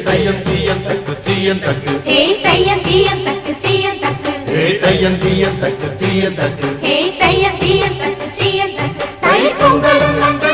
தையம் தீயம் தக்கு சீயம் தக்கு தையம் தீயம் தக்கு சீயம் தக்கு தையம் தீயம் தக்கு சீயம் தக்கு தையம் தீயம் தக்கு சீயம் தக்கு தை பொங்கலும்